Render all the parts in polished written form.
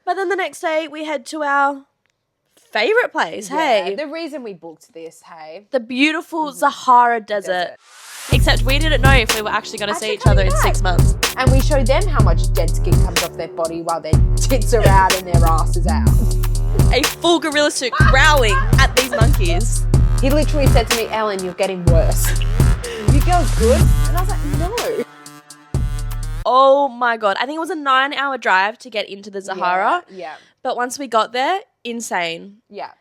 But then the next day we head to our favourite place, hey? The reason we booked this, hey? The beautiful Sahara Desert. Except we didn't know if we were actually going to see each other in 6 months. And we showed them how much dead skin comes off their body while their tits are out and their ass is out. A full gorilla suit growling at these monkeys. He literally said to me, Ellen, you're getting worse. You girls good? And I was like, no. Oh my God. I think it was a 9-hour drive to get into the Sahara. Yeah. But once we got there, insane. Yeah.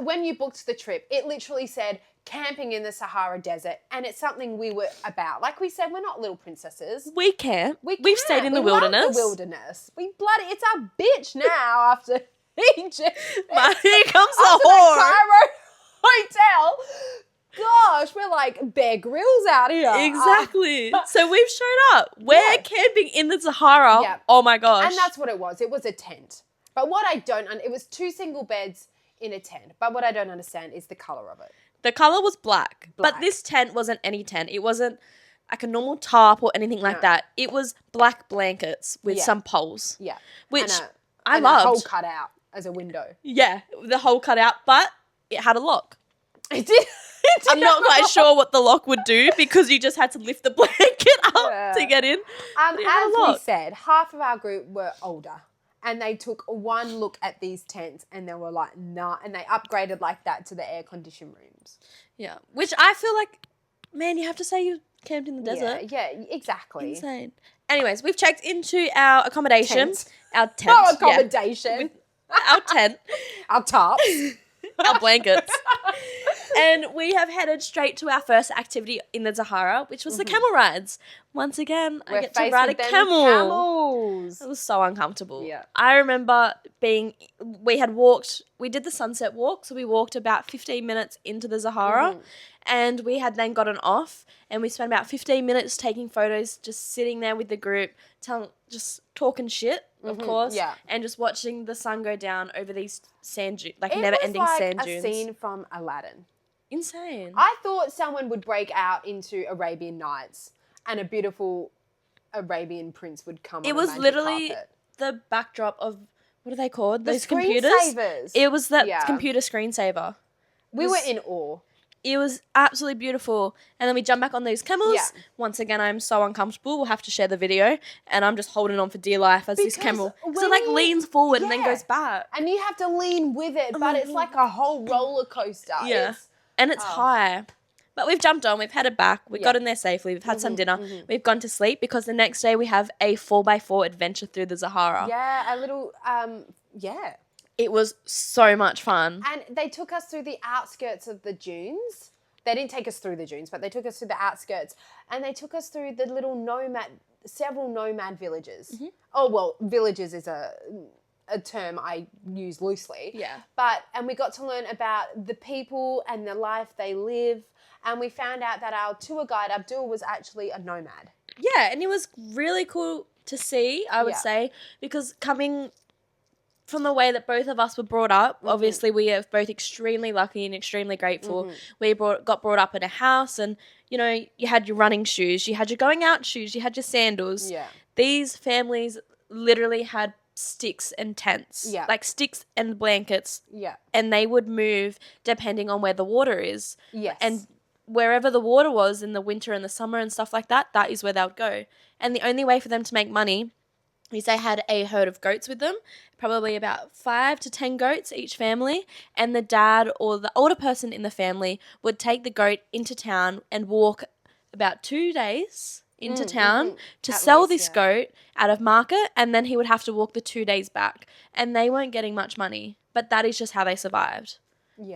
When you booked the trip, it literally said camping in the Sahara Desert, and it's something we were about. Like we said, we're not little princesses. We camp. We've stayed in the wilderness. Love the wilderness. It's our bitch now after Egypt. Here comes the after whore. That Cairo hotel. Gosh, we're like Bear Grylls out here. Exactly. So we've showed up. We're camping in the Sahara. Yeah. Oh my gosh. And that's what it was. It was a tent. But what I don't, it was 2 single beds in a tent. But what I don't understand is the colour of it. The colour was black. But this tent wasn't any tent. It wasn't like a normal tarp or anything like that. It was black blankets with some poles. Yeah. Which I loved. A hole cut out as a window. Yeah, the hole cut out, but it had a lock. It did. I'm not quite sure what the lock would do because you just had to lift the blanket up to get in. As we said, half of our group were older. And they took one look at these tents and they were like, nah. And they upgraded like that to the air-conditioned rooms. Yeah. Which I feel like, man, you have to say you camped in the desert. Yeah, exactly. Insane. Anyways, we've checked into our accommodation. Our tent. No accommodation. Our tent. Our tarps. Our blankets. And we have headed straight to our first activity in the Sahara, which was the camel rides. Once again, I get to ride a camel. Camels. It was so uncomfortable. Yeah. I remember we did the sunset walk, so we walked about 15 minutes into the Sahara, and we had then gotten off, and we spent about 15 minutes taking photos, just sitting there with the group, just talking shit, of course, and just watching the sun go down over these sand dunes, never-ending sand dunes. It was like a scene from Aladdin. Insane. I thought someone would break out into Arabian Nights and a beautiful Arabian prince would come on a magic literally carpet. The backdrop of, what are they called? The Those computers? screensavers. It was that computer screensaver. We were in awe. It was absolutely beautiful. And then we jump back on those camels. Yeah. Once again, I'm so uncomfortable. We'll have to share the video. And I'm just holding on for dear life as this camel. So it leans forward and then goes back. And you have to lean with it, but it's like a whole roller coaster. Yeah. And it's high. But we've jumped on. We've headed back. We got in there safely. We've had some dinner. We've gone to sleep because the next day we have a 4x4 adventure through the Sahara. Yeah, a little, It was so much fun. And they took us through the outskirts of the dunes. They didn't take us through the dunes, but they took us through the outskirts. And they took us through the several nomad villages. Oh, well, villages is a term I use loosely. Yeah. And we got to learn about the people and the life they live. And we found out that our tour guide, Abdul, was actually a nomad. Yeah, and it was really cool to see, I would say, because coming from the way that both of us were brought up, obviously we are both extremely lucky and extremely grateful. We got brought up in a house and, you had your running shoes, you had your going out shoes, you had your sandals. Yeah. These families literally had sticks and tents. Yeah. Like sticks and blankets. Yeah. And they would move depending on where the water is. Yes. And wherever the water was in the winter and the summer and stuff like that, that is where they would go. And the only way for them to make money is they had a herd of goats with them, probably about 5 to 10 goats each family, and the dad or the older person in the family would take the goat into town and walk about 2 days into town to sell this goat out of market, and then he would have to walk the 2 days back. And they weren't getting much money, but that is just how they survived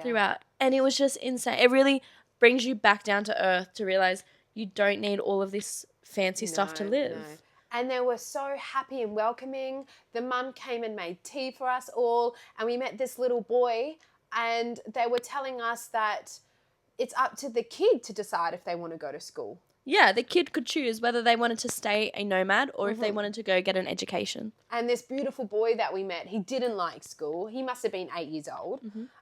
throughout. And it was just insane. It really brings you back down to earth to realize you don't need all of this fancy stuff to live. No. And they were so happy and welcoming. The mum came and made tea for us all, and we met this little boy, and they were telling us that it's up to the kid to decide if they want to go to school. Yeah, the kid could choose whether they wanted to stay a nomad or if they wanted to go get an education. And this beautiful boy that we met, he didn't like school. He must have been 8 years old.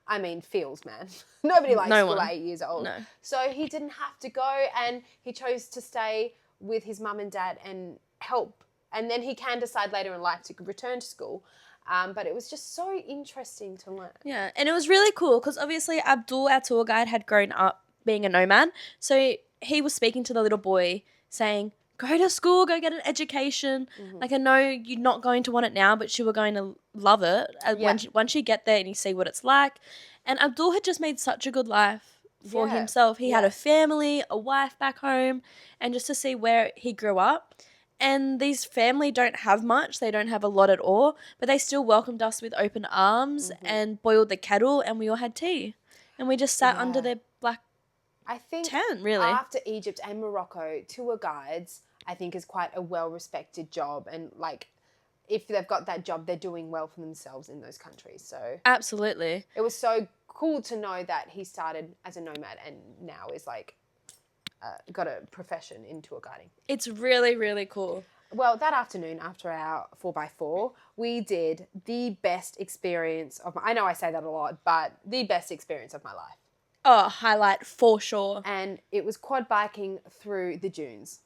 I mean, feels, man. Nobody likes school at 8 years old. No. So he didn't have to go, and he chose to stay with his mum and dad and help And then he can decide later in life to return to school. But it was just so interesting to learn. Yeah, and it was really cool because obviously Abdul, our tour guide, had grown up being a nomad. So he was speaking to the little boy saying, go to school, go get an education. Like, I know you're not going to want it now, but you were going to love it once you get there and you see what it's like. And Abdul had just made such a good life for himself. He had a family, a wife back home, and just to see where he grew up. And these family don't have much. They don't have a lot at all, but they still welcomed us with open arms and boiled the kettle, and we all had tea. And we just sat under their black tent, really. After Egypt and Morocco, tour guides, I think, is quite a well-respected job. And, like, if they've got that job, they're doing well for themselves in those countries. So absolutely. It was so cool to know that he started as a nomad and now is, like, got a profession in tour guiding. It's really, really cool. Well, that afternoon after our 4x4, we did the best experience of I know I say that a lot, but the best experience of my life. Oh, highlight for sure. And it was quad biking through the dunes.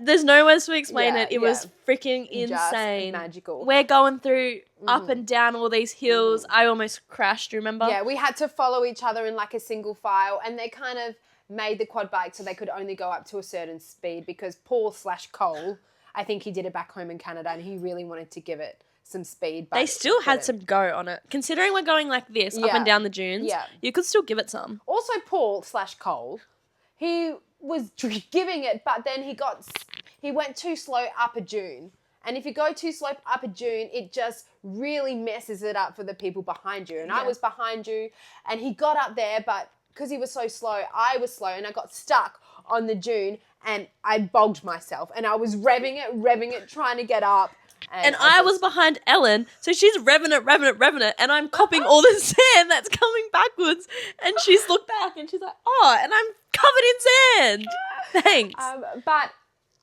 There's no words to explain it. It was freaking insane. Just magical. We're going through up and down all these hills. I almost crashed, remember? Yeah, we had to follow each other in like a single file, and they kind of made the quad bike so they could only go up to a certain speed because Paul/Cole, I think he did it back home in Canada and he really wanted to give it some speed. But they still had some go on it. Considering we're going like this, up and down the dunes, you could still give it some. Also Paul/Cole, he was giving it, but then he went too slow up a dune. And if you go too slow up a dune, it just really messes it up for the people behind you. And I was behind you and he got up there, but because he was so slow, I was slow and I got stuck on the dune and I bogged myself and I was revving it, trying to get up. And I was behind Ellen, so she's revving it, and I'm copping all the sand that's coming backwards. And she's looked back and she's like, oh, and I'm covered in sand. Thanks. But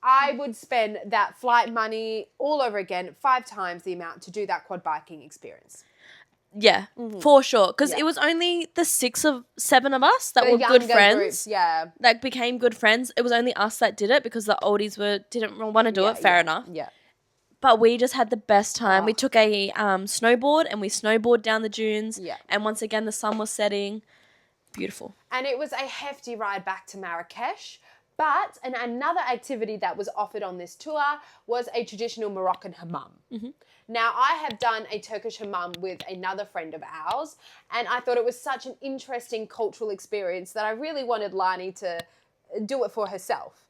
I would spend that flight money all over again, 5 times the amount to do that quad biking experience. Yeah, for sure. Because it was only the 7 of us that were good friends. Group, that became good friends. It was only us that did it because the oldies didn't want to do it. Fair enough. Yeah. But we just had the best time. We took a snowboard and we snowboarded down the dunes. Yeah. And once again, the sun was setting. Beautiful. And it was a hefty ride back to Marrakesh. But another activity that was offered on this tour was a traditional Moroccan hammam. Now, I have done a Turkish hammam with another friend of ours, and I thought it was such an interesting cultural experience that I really wanted Lani to do it for herself.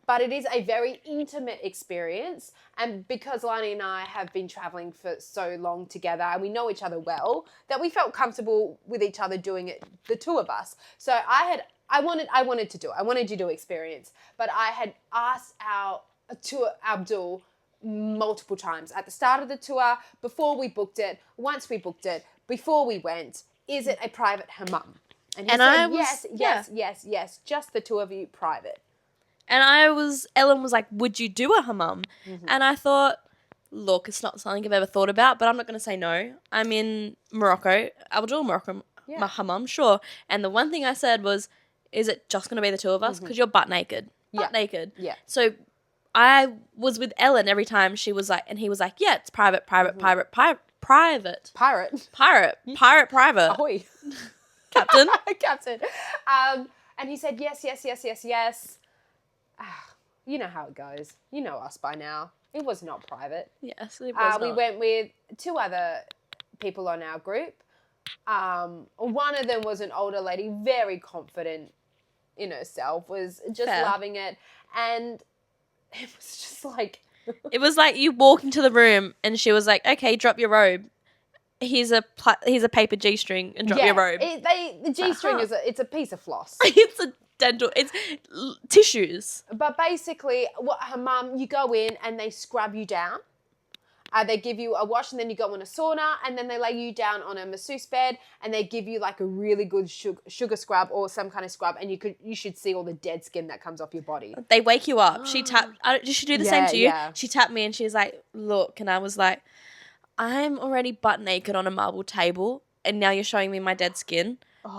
But it is a very intimate experience, and because Lani and I have been traveling for so long together and we know each other well, that we felt comfortable with each other doing it, the two of us. So I wanted to do it. I wanted you to experience, but I had asked our tour Abdul multiple times at the start of the tour, before we booked it, once we booked it, before we went, is it a private hammam? And he said, yes, just the two of you, private. And Ellen was like, would you do a hammam? And I thought, look, it's not something I've ever thought about, but I'm not going to say no. I'm in Morocco. I'll do a Morocco hammam, sure. And the one thing I said was, is it just going to be the two of us? Because you're butt naked. Naked. Yeah. So I was with Ellen every time she was like, and he was like, yeah, it's private. Pirate. Ahoy. Captain. Captain. And he said, yes. You know how it goes. You know us by now. It was not private. Yes, it was We not. went with 2 other people on our group. One of them was an older lady, very confident in herself, was just loving it. And it was just like... It was like you walk into the room and she was like, okay, drop your robe. Here's a paper G-string and drop your robe. The G-string it's a piece of floss. It's tissues. But basically, what hammam, you go in and they scrub you down. They give you a wash and then you go in a sauna and then they lay you down on a masseuse bed and they give you like a really good sugar scrub or some kind of scrub and you should see all the dead skin that comes off your body. They wake you up. She did she do the same to you? Yeah. She tapped me and she was like, look, and I was like, I'm already butt naked on a marble table and now you're showing me my dead skin.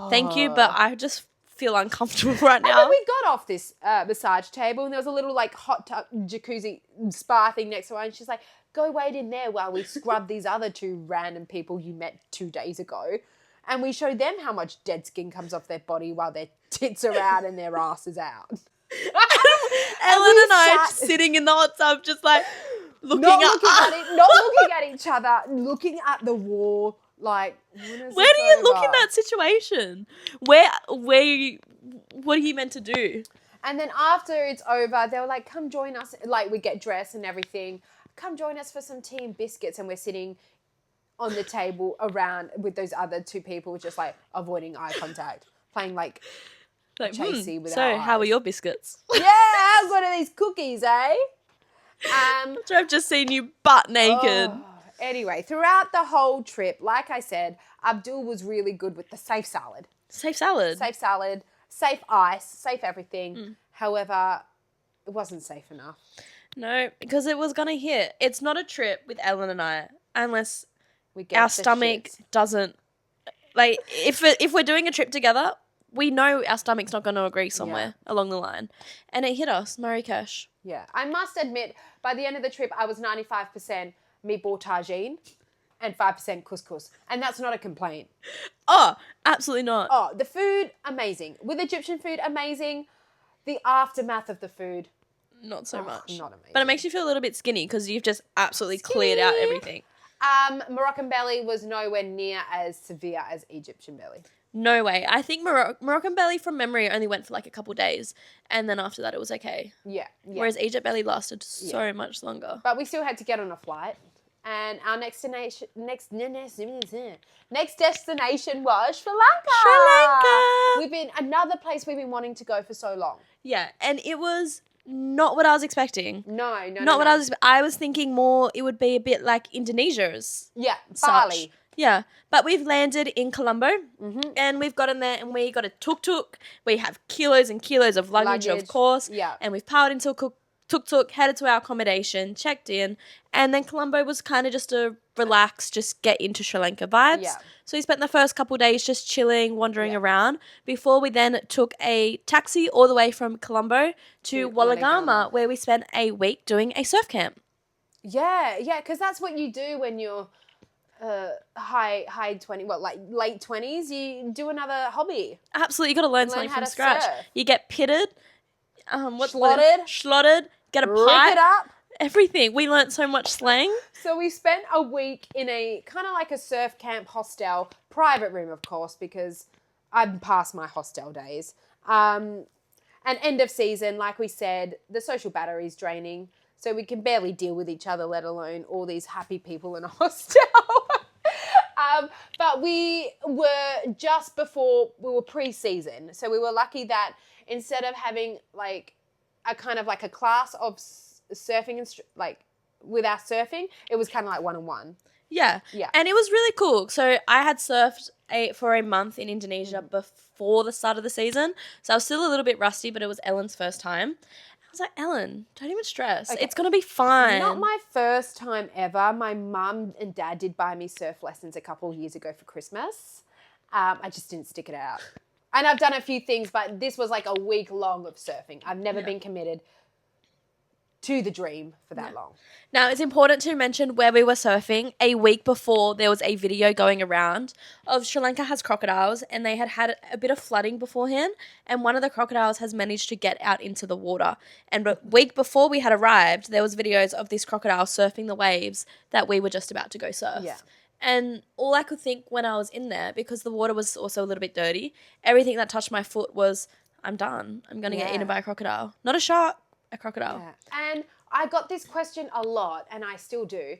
Thank you, but I just feel uncomfortable right And then now. we got off this massage table and there was a little like hot tub jacuzzi spa thing next to her, and she's like, go wait in there while we scrub these other two random people you met 2 days ago. And we show them how much dead skin comes off their body while their tits are out and their ass is out. Ellen and I just sitting in the hot tub, just like looking not up. looking at each other, looking at the wall. Like, Where do you look in that situation? What are you meant to do? And then after it's over, they were like, come join us. Like, we get dressed and everything. Come join us for some tea and biscuits. And we're sitting on the table around with those other two people, just like avoiding eye contact, playing like chasey with our eyes. How are your biscuits? Yeah, how good are these cookies, eh? I've just seen you butt naked. Oh. Anyway, throughout the whole trip, like I said, Abdul was really good with the safe salad. Safe salad. Safe salad, safe ice, safe everything. However, it wasn't safe enough. No, because it was going to hit. It's not a trip with Ellen and I unless We get our the stomach shits. doesn't... Like, if we're doing a trip together, we know our stomach's not going to agree somewhere along the line. And it hit us, Marrakesh. Yeah. I must admit, by the end of the trip, I was 95% meatball tagine and 5% couscous. And that's not a complaint. Oh, absolutely not. Oh, the food, amazing. With Egyptian food, amazing. The aftermath of the food, Not so much. not amazing. But it makes you feel a little bit skinny because you've just absolutely cleared out everything. Moroccan belly was nowhere near as severe as Egyptian belly. No way. I think Moroccan belly from memory only went for like a couple days. And then after that, it was okay. Yeah. Whereas Egypt belly lasted so much longer. But we still had to get on a flight. And our next destination was Sri Lanka. Sri Lanka! We've been another place we've been wanting to go for so long. Yeah, and it was not what I was expecting. No. I was thinking more it would be a bit like Indonesia's. Yeah, Such. Bali. Yeah, but we've landed in Colombo and we've gotten there and we got a tuk-tuk. We have kilos and kilos of luggage. Of course. Yeah. And we've powered into a tuk-tuk, headed to our accommodation, checked in, and then Colombo was kind of just a relax, just get into Sri Lanka vibes. Yeah. So we spent the first couple of days just chilling, wandering around, before we then took a taxi all the way from Colombo to Wallagama, where we spent a week doing a surf camp. Yeah, because that's what you do when you're high 20, like late 20s. You do another hobby. Absolutely, you got to learn something how from to scratch. surf. You get pitted, Slotted, get a rip pipe, it up. everything. We learnt so much slang. So we spent a week in a kind of like a surf camp hostel, private room, of course, because I'm past my hostel days. And end of season, like we said, the social battery's draining. So we can barely deal with each other, let alone all these happy people in a hostel. But we were just before, we were pre-season. So we were lucky that instead of having like a kind of like a class of surfing, like with our surfing, it was kind of like one-on-one. Yeah. And it was really cool. So I had surfed for a month in Indonesia before the start of the season. So I was still a little bit rusty, but it was Ellen's first time. I was like, Ellen, don't even stress. Okay. It's going to be fine. Not my first time ever. My mum and dad did buy me surf lessons a couple of years ago for Christmas. I just didn't stick it out. And I've done a few things, but this was like a week long of surfing. I've never been committed to the dream for that long. Now, it's important to mention where we were surfing. A week before, there was a video going around of Sri Lanka has crocodiles, and they had a bit of flooding beforehand, and one of the crocodiles has managed to get out into the water. And a week before we had arrived, there was videos of this crocodile surfing the waves that we were just about to go surf. Yeah. And all I could think when I was in there, because the water was also a little bit dirty, everything that touched my foot was, I'm done. I'm going to get eaten by a crocodile. Not a shark, a crocodile. Yeah. And I got this question a lot, and I still do.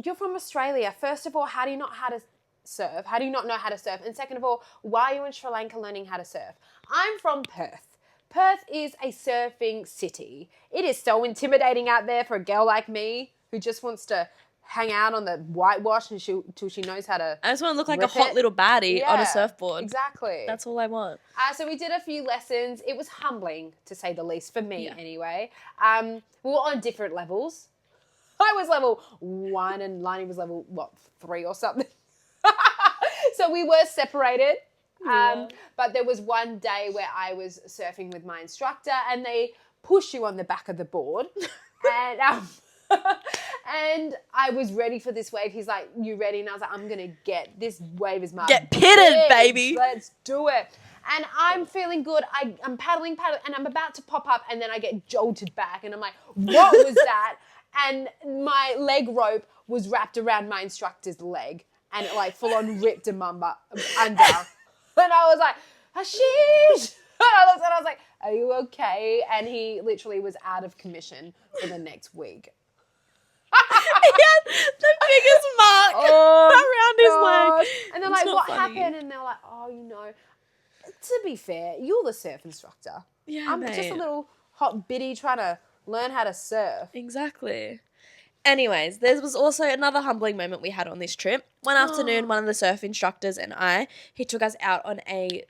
You're from Australia. First of all, how do you not know how to surf? How do you not know how to surf? And second of all, why are you in Sri Lanka learning how to surf? I'm from Perth. Perth is a surfing city. It is so intimidating out there for a girl like me who just wants to hang out on the whitewash until she knows how to. I just want to look like a hot little baddie on a surfboard. Exactly. That's all I want. So we did a few lessons. It was humbling, to say the least, for me anyway. We were on different levels. I was level 1 and Lani was level, 3 or something. So we were separated. But there was one day where I was surfing with my instructor and they push you on the back of the board. And and I was ready for this wave. He's like, you ready? And I was like, I'm going to get this wave is my Get pitted, baby. Let's do it. And I'm feeling good. I'm paddling, and I'm about to pop up and then I get jolted back. And I'm like, what was that? And my leg rope was wrapped around my instructor's leg and it like full on ripped him under. And I was like, Hashish. And I looked and I was like, are you okay? And he literally was out of commission for the next week. He had the biggest mark around his leg. And they're like, what happened? And they're like, oh, to be fair, you're the surf instructor. Yeah, I'm mate. just a little hot biddy trying to learn how to surf. Exactly. Anyways, there was also another humbling moment we had on this trip. One afternoon, one of the surf instructors and he took us out on a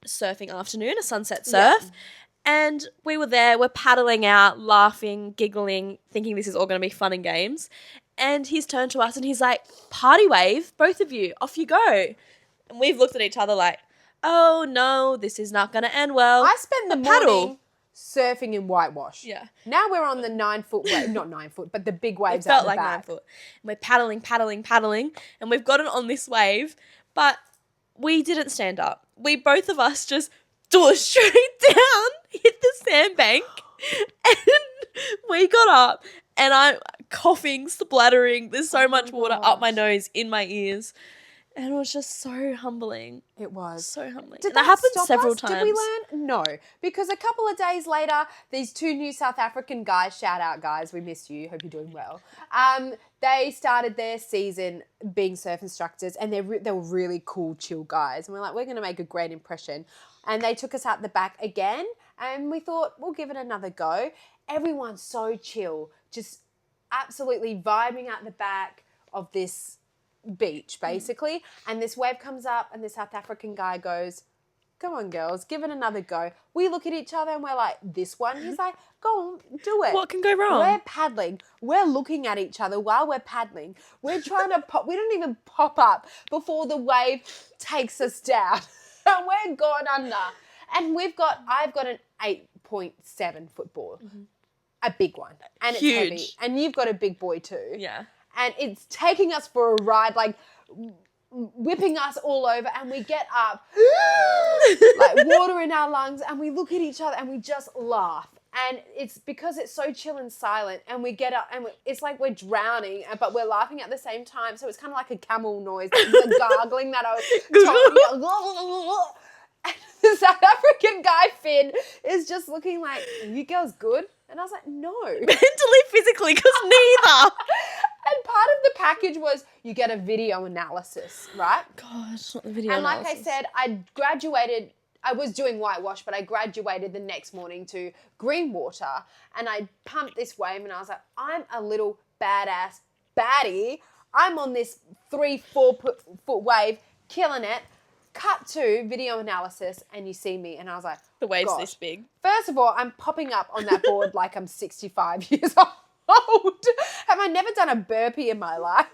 surfing afternoon, a sunset surf. Yeah. And we were there, we're paddling out, laughing, giggling, thinking this is all going to be fun and games. And he's turned to us and he's like, party wave, both of you, off you go. And we've looked at each other like, oh no, this is not going to end well. I spent the morning surfing in whitewash. Yeah. Now we're on the 9-foot wave, not 9 foot, but the big waves it felt out the like back. 9 foot. And we're paddling, and we've gotten on this wave, but we didn't stand up. Both of us just straight down, hit the sandbank, and we got up, and I'm coughing, splattering. There's so much water up my nose, in my ears. And it was just so humbling. It was. So humbling. Did that happened several us? times. Did we learn? No. Because a couple of days later, these two new South African guys, shout out guys, we missed you, hope you're doing well. They started their season being surf instructors and they were really cool, chill guys. And we're like, we're going to make a great impression. And they took us out the back again and we thought, we'll give it another go. Everyone's so chill, just absolutely vibing out the back of this beach basically, and this wave comes up and the South African guy goes, go on girls, give it another go. We look at each other and we're like, this one? He's like, go on, do it. What can go wrong? We're paddling, we're looking at each other while we're paddling, we're trying to pop, we don't even pop up before the wave takes us down and we're gone under. And I've got an 8.7 foot board, a big one, and Huge. It's heavy, and you've got a big boy too. Yeah. And it's taking us for a ride, like whipping us all over. And we get up, like water in our lungs, and we look at each other and we just laugh. And it's because it's so chill and silent. And we get up and it's like we're drowning, but we're laughing at the same time. So it's kind of like a camel noise, the gargling that I was talking. And the South African guy, Finn, is just looking like, are you girls good? And I was like, no. Mentally, physically, because neither. And part of the package was you get a video analysis, right? Gosh, not the video and analysis. like I said, I graduated, I was doing whitewash, but I graduated the next morning to green water. And I pumped this wave and I was like, I'm a little badass baddie. I'm on this 3-4 foot wave, killing it. Cut to video analysis and you see me and I was like, the wave's gosh. this big. First of all, I'm popping up on that board like I'm 65 years old. Have I never done a burpee in my life?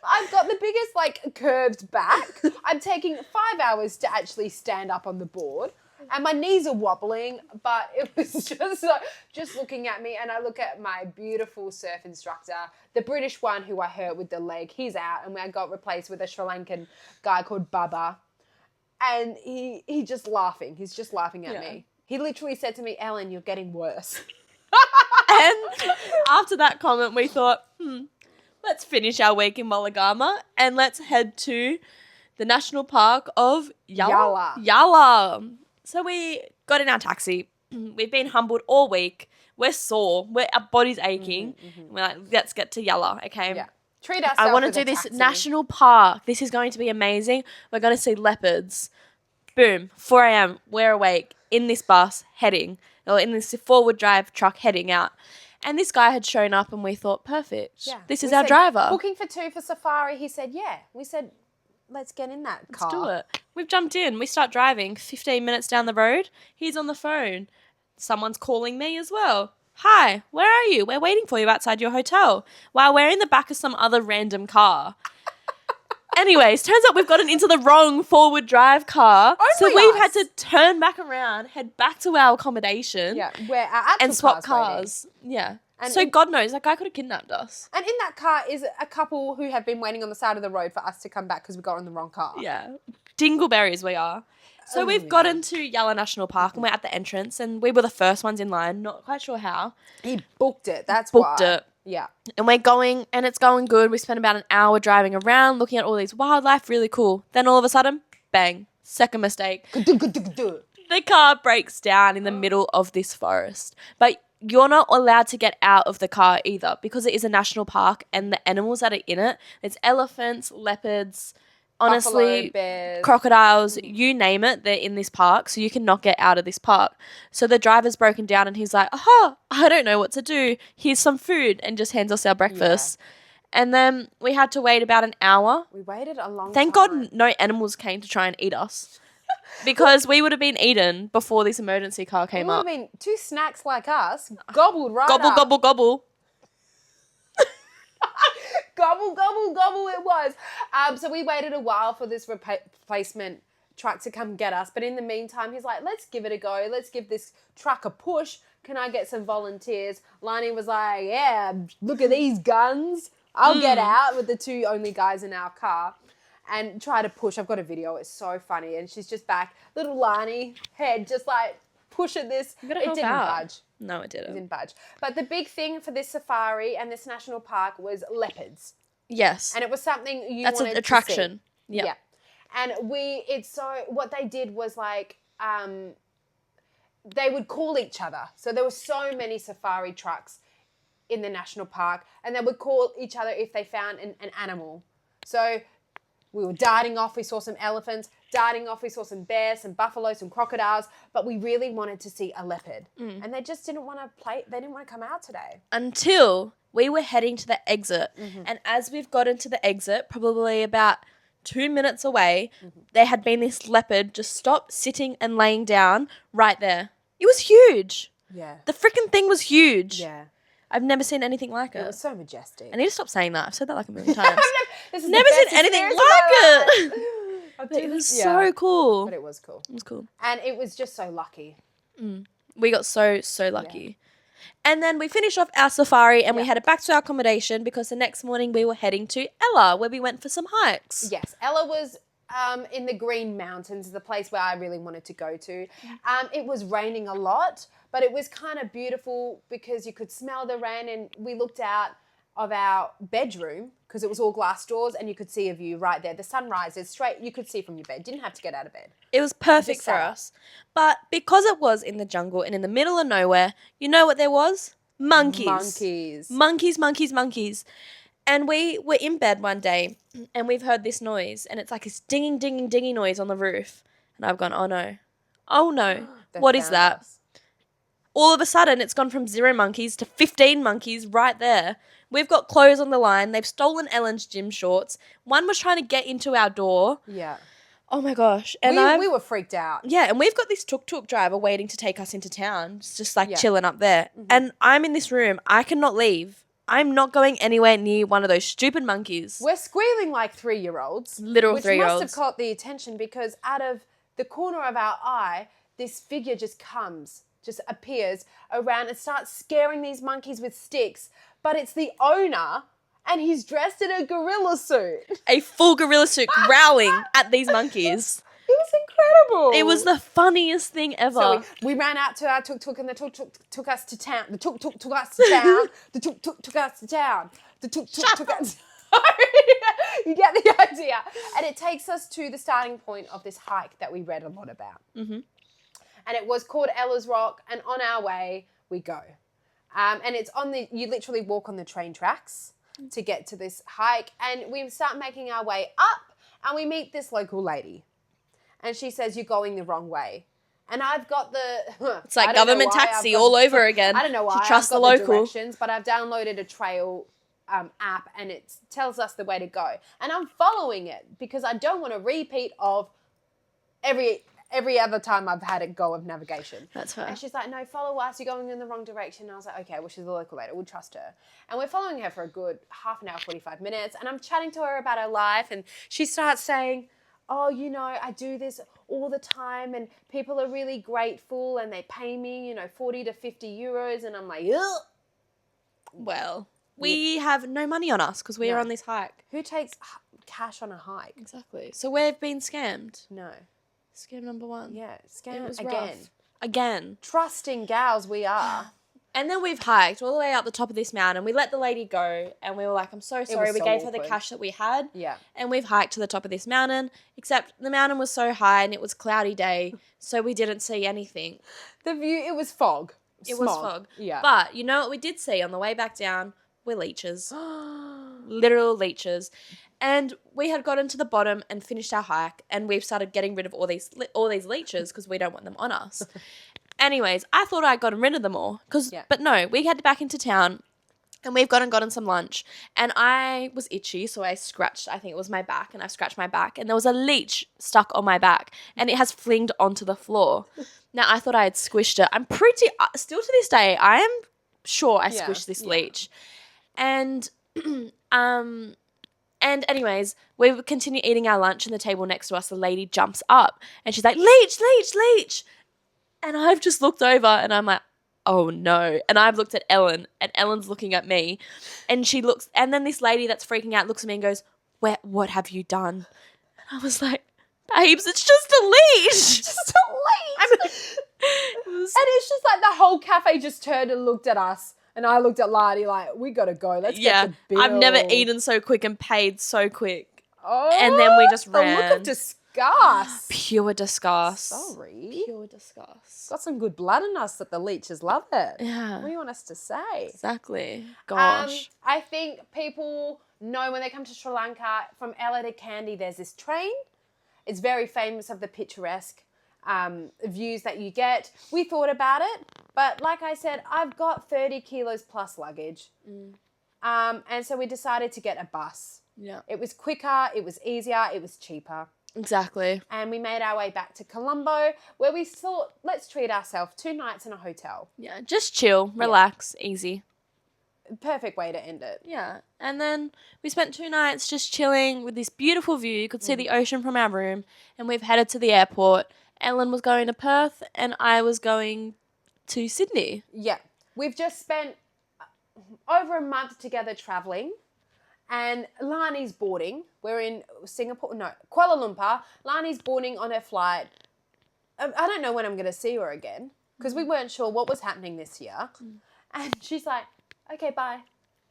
I've got the biggest like curved back. I'm taking 5 hours to actually stand up on the board and my knees are wobbling, but it was just like, just looking at me and I look at my beautiful surf instructor, the British one who I hurt with the leg, he's out and I got replaced with a Sri Lankan guy called Baba. And he's just laughing. He's just laughing at me. He literally said to me, Ellen, you're getting worse. And after that comment, we thought, let's finish our week in Mulligama and let's head to the National Park of Yala. So we got in our taxi. We've been humbled all week. We're sore. Our body's aching. We're like, let's get to Yala, okay? Yeah. Treat ourselves. I want to do this taxi. national park. This is going to be amazing. We're going to see leopards. Boom. 4 a.m. We're awake in this bus heading, or in this forward drive truck heading out. And this guy had shown up and we thought, perfect. Yeah. This is our driver. Booking for 2 for safari. He said, yeah. We said, let's get in that car. Let's do it. We've jumped in. We start driving. 15 minutes down the road. He's on the phone. Someone's calling me as well. Hi, where are you? We're waiting for you outside your hotel. While we're in the back of some other random car. Anyways, turns out we've gotten into the wrong forward drive car. So Only we've us. had to turn back around, head back to our accommodation. Yeah, where our actual And swap car's waiting. cars. Yeah. And so God knows, that guy could have kidnapped us. And in that car is a couple who have been waiting on the side of the road for us to come back because we got on the wrong car. Yeah. Dingleberries we are. So we've gotten to Yalla National Park and we're at the entrance and we were the first ones in line. Not quite sure how. He booked it. That's Booked why. it. Yeah. And we're going and it's going good. We spent about an hour driving around looking at all these wildlife. Really cool. Then all of a sudden, bang. Second mistake. The car breaks down in the middle of this forest. But you're not allowed to get out of the car either because it is a national park and the animals that are in it, there's elephants, leopards, honestly, Buffalo, bears. crocodiles, you name it, they're in this park, so you cannot get out of this park. So the driver's broken down and he's like, aha, I don't know what to do. Here's some food, and just hands us our breakfast. Yeah. And then we had to wait about an hour. We waited a long time. Thank God no animals came to try and eat us. Because we would have been eaten before this emergency car came up. Would have been two snacks like us, gobbled right Gobble, up. gobble, gobble. Gobble, gobble, gobble it was. So we waited a while for this replacement truck to come get us. But in the meantime, he's like, let's give it a go. Let's give this truck a push. Can I get some volunteers? Lani was like, yeah, look at these guns. I'll get out with the two only guys in our car and try to push. I've got a video. It's so funny. And she's just back. Little Lani head just like pushing this. It didn't budge. No, it didn't. It didn't budge. But the big thing for this safari and this national park was leopards. Yes. And it was something you That's wanted an attraction. to see. Yeah. And what they did was like, they would call each other. So there were so many safari trucks in the national park and they would call each other if they found an animal. So we were darting off, we saw some elephants, darting off, we saw some bears, some buffalo, some crocodiles, but we really wanted to see a leopard. And they just didn't want to they didn't want to come out today. Until we were heading to the exit. And as we've gotten to the exit, probably about 2 minutes away, there had been this leopard just stopped sitting and laying down right there. It was huge. Yeah. The freaking thing was huge. Yeah. I've never seen anything like it. It was so majestic. I need to stop saying that. I've said that like a million times. This is Never the best seen anything like experience of my it. life. It was so cool. But it was cool. It was cool. And it was just so lucky. We got so lucky. Yeah. And then we finished off our safari and we headed back to our accommodation because the next morning we were heading to Ella where we went for some hikes. Yes. Ella was in the Green Mountains, the place where I really wanted to go to. It was raining a lot, but it was kind of beautiful because you could smell the rain and we looked out of our bedroom because it was all glass doors and you could see a view right there. The sunrise is straight. You could see from your bed. Didn't have to get out of bed. It was perfect for us. But because it was in the jungle and in the middle of nowhere, you know what there was? Monkeys. Monkeys. And we were in bed one day and we've heard this noise and it's like this dinging, dinging, dinging noise on the roof. And I've gone, oh no. What is that? Us. All of a sudden, it's gone from 0 monkeys to 15 monkeys right there. We've got clothes on the line. They've stolen Ellen's gym shorts. One was trying to get into our door. Yeah. Oh my gosh. And we were freaked out. Yeah, and we've got this tuk-tuk driver waiting to take us into town. It's just like chilling up there. And I'm in this room. I cannot leave. I'm not going anywhere near one of those stupid monkeys. We're squealing like 3-year-olds. Literal 3-year-olds. Which must have caught the attention because out of the corner of our eye, this figure just appears around and starts scaring these monkeys with sticks. But it's the owner and he's dressed in a gorilla suit. A full gorilla suit growling at these monkeys. It was incredible. It was the funniest thing ever. So we ran out to our tuk-tuk and the tuk-tuk took us to town. The tuk-tuk took us to town. The tuk-tuk took us to town. The tuk-tuk took us... You get the idea. And it takes us to the starting point of this hike that we read a lot about. And it was called Ella's Rock, and on our way, we go. And it's you literally walk on the train tracks to get to this hike, and we start making our way up, and we meet this local lady. And she says, you're going the wrong way. And I've got the... It's like government taxi all over again. I don't know why. To trust I've the got local. directions, but I've downloaded a trail app, and it tells us the way to go. And I'm following it because I don't want a repeat of every every other time I've had a go of navigation. That's fair. And she's like, no, follow us. You're going in the wrong direction. And I was like, okay, well, she's a local lady. We'll trust her. And we're following her for a good half an hour, 45 minutes. And I'm chatting to her about her life. And she starts saying, oh, you know, I do this all the time and people are really grateful and they pay me, you know, 40 to 50 euros. And I'm like, ugh. Well, we have no money on us because we are on this hike. Who takes cash on a hike? Exactly. So we've been scammed. No. Scam number 1. Yeah, scam It was again. rough. Again. Trusting gals we are. And then we've hiked all the way up the top of this mountain. We let the lady go and we were like, I'm so sorry. We so gave her the awkward. cash that we had. Yeah. And we've hiked to the top of this mountain, except the mountain was so high and it was a cloudy day, so we didn't see anything. The view, it was fog. It was Smog. fog. Yeah. But you know what we did see on the way back down? Were leeches. Literal leeches. And we had gotten to the bottom and finished our hike, and we've started getting rid of all these leeches because we don't want them on us. Anyways, I thought I'd gotten rid of them all, but no, we headed back into town, and we've gotten some lunch, and I was itchy, so I think it was my back, and I scratched my back, and there was a leech stuck on my back, and it has flinged onto the floor. Now, I thought I had squished it. I'm still to this day, I am sure I squished this leech. And, and anyways, we continue eating our lunch, and the table next to us, the lady jumps up, and she's like, leech, leech, leech. And I've just looked over, and I'm like, oh no. And I've looked at Ellen, and Ellen's looking at me, and she looks, and then this lady that's freaking out looks at me and goes, what have you done? And I was like, babes, it's just a leech. Just a leech. And it's just like the whole cafe just turned and looked at us. And I looked at Lani like, we got to go. Let's get the bill. I've never eaten so quick and paid so quick. Oh, and then we just ran. The look of disgust. Pure disgust. Sorry. Pure disgust. Got some good blood in us that the leeches love it. Yeah. What do you want us to say? Exactly. Gosh. I think people know when they come to Sri Lanka, from Ella to Kandy, there's this train. It's very famous of the picturesque views that you get. We thought about it, but like I said, I've got 30 kilos plus luggage. And so we decided to get a bus. Yeah. It was quicker, it was easier, it was cheaper. Exactly. And we made our way back to Colombo, where we thought, let's treat ourselves 2 nights in a hotel. Yeah, just chill, relax, easy. Perfect way to end it. Yeah. And then we spent 2 nights just chilling with this beautiful view. You could see the ocean from our room, and we've headed to the airport. Ellen was going to Perth, and I was going to Sydney. Yeah. We've just spent over a month together traveling, and Lani's boarding. We're in Kuala Lumpur. Lani's boarding on her flight. I don't know when I'm going to see her again, because we weren't sure what was happening this year. And she's like, okay, bye.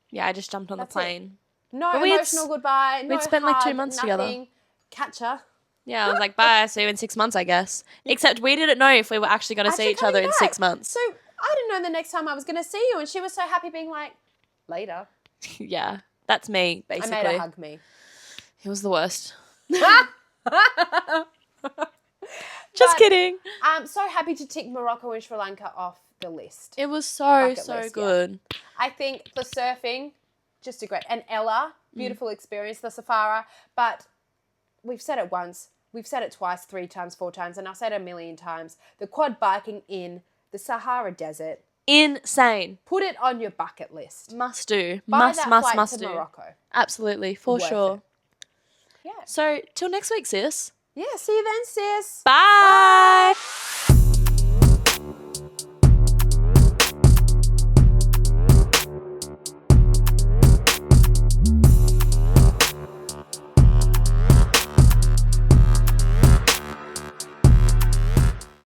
Yeah, I just jumped on the plane. No emotional goodbye. We'd spent like 2 months together. Catch her. Yeah, I was like, bye, see you in 6 months, I guess. Except we didn't know if we were actually going to see each other in 6 months. So I didn't know the next time I was going to see you, and she was so happy being like, later. Yeah, that's me, basically. I made her hug me. It was the worst. Just kidding. I'm so happy to tick Morocco and Sri Lanka off the list. It was so good. Yeah. I think the surfing, just a great, and Ella, beautiful experience, the Sahara, but we've said it once, we've said it twice, 3 times, 4 times, and I'll say it a million times. The quad biking in the Sahara Desert. Insane. Put it on your bucket list. Must do. Buy that flight Must to do. Morocco. Absolutely, for sure. Yeah. So, till next week, sis. Yeah, see you then, sis. Bye.